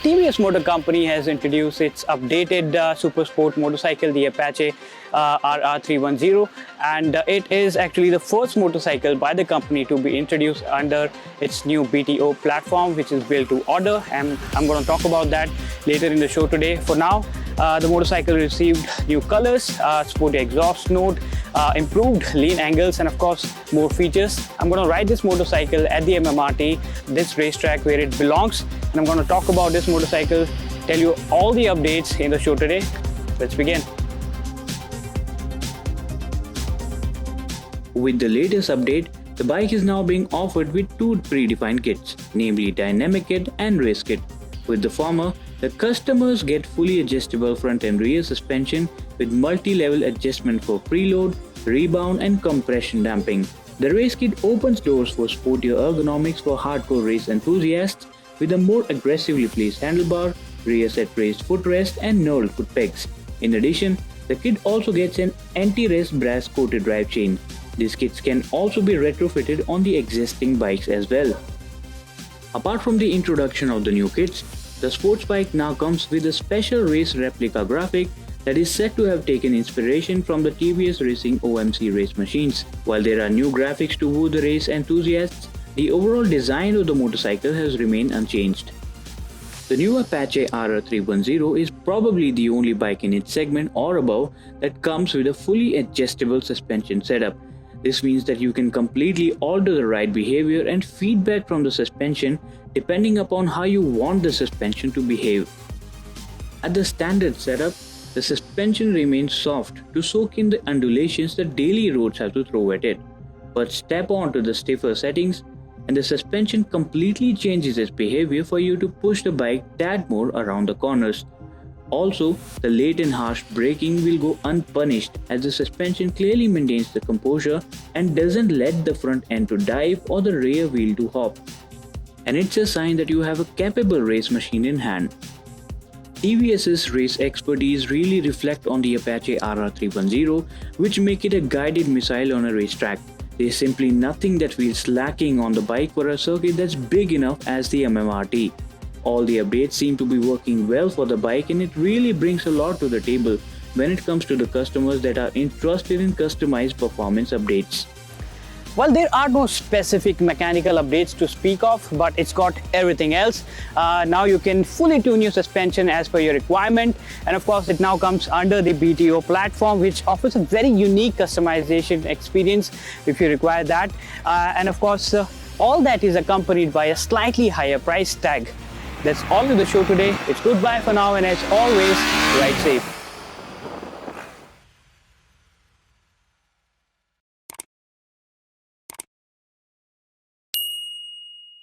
TVS Motor Company has introduced its updated super sport motorcycle, the Apache RR 310, and it is actually the first motorcycle by the company to be introduced under its new BTO platform, which is built to order, and I'm going to talk about that later in the show today. For now, the motorcycle received new colors, sporty exhaust note, improved lean angles, and of course more features. I'm going to ride this motorcycle at the MMRT, this racetrack where it belongs, and I'm going to talk about this motorcycle, tell you all the updates in the show today. Let's begin. With the latest update, the bike is now being offered with two predefined kits, namely Dynamic Kit and Race Kit. With the former, the customers get fully adjustable front and rear suspension with multi-level adjustment for preload, rebound and compression damping. The Race Kit opens doors for sportier ergonomics for hardcore race enthusiasts with a more aggressively placed handlebar, rear set raised footrest and knurled foot pegs. In addition, the kit also gets an anti-rest brass coated drive chain. These kits can also be retrofitted on the existing bikes as well. Apart from the introduction of the new kits, the sports bike now comes with a special race replica graphic that is said to have taken inspiration from the TVS Racing OMC race machines. While there are new graphics to woo the race enthusiasts, the overall design of the motorcycle has remained unchanged. The new Apache RR 310 is probably the only bike in its segment or above that comes with a fully adjustable suspension setup. This means that you can completely alter the ride behavior and feedback from the suspension depending upon how you want the suspension to behave. At the standard setup, the suspension remains soft to soak in the undulations that daily roads have to throw at it. But step on to the stiffer settings and the suspension completely changes its behavior for you to push the bike tad more around the corners. Also, the late and harsh braking will go unpunished as the suspension clearly maintains the composure and doesn't let the front end to dive or the rear wheel to hop. And it's a sign that you have a capable race machine in hand. TVS's race expertise really reflect on the Apache RR 310, which make it a guided missile on a racetrack. There's simply nothing that feels lacking on the bike for a circuit that's big enough as the MMRT. All the updates seem to be working well for the bike, and it really brings a lot to the table when it comes to the customers that are interested in customized performance updates. Well, there are no specific mechanical updates to speak of, but it's got everything else. Now you can fully tune your suspension as per your requirement, and of course it now comes under the BTO platform, which offers a very unique customization experience if you require that, and of course all that is accompanied by a slightly higher price tag. That's all with the show today. It's goodbye for now, and as always, ride safe.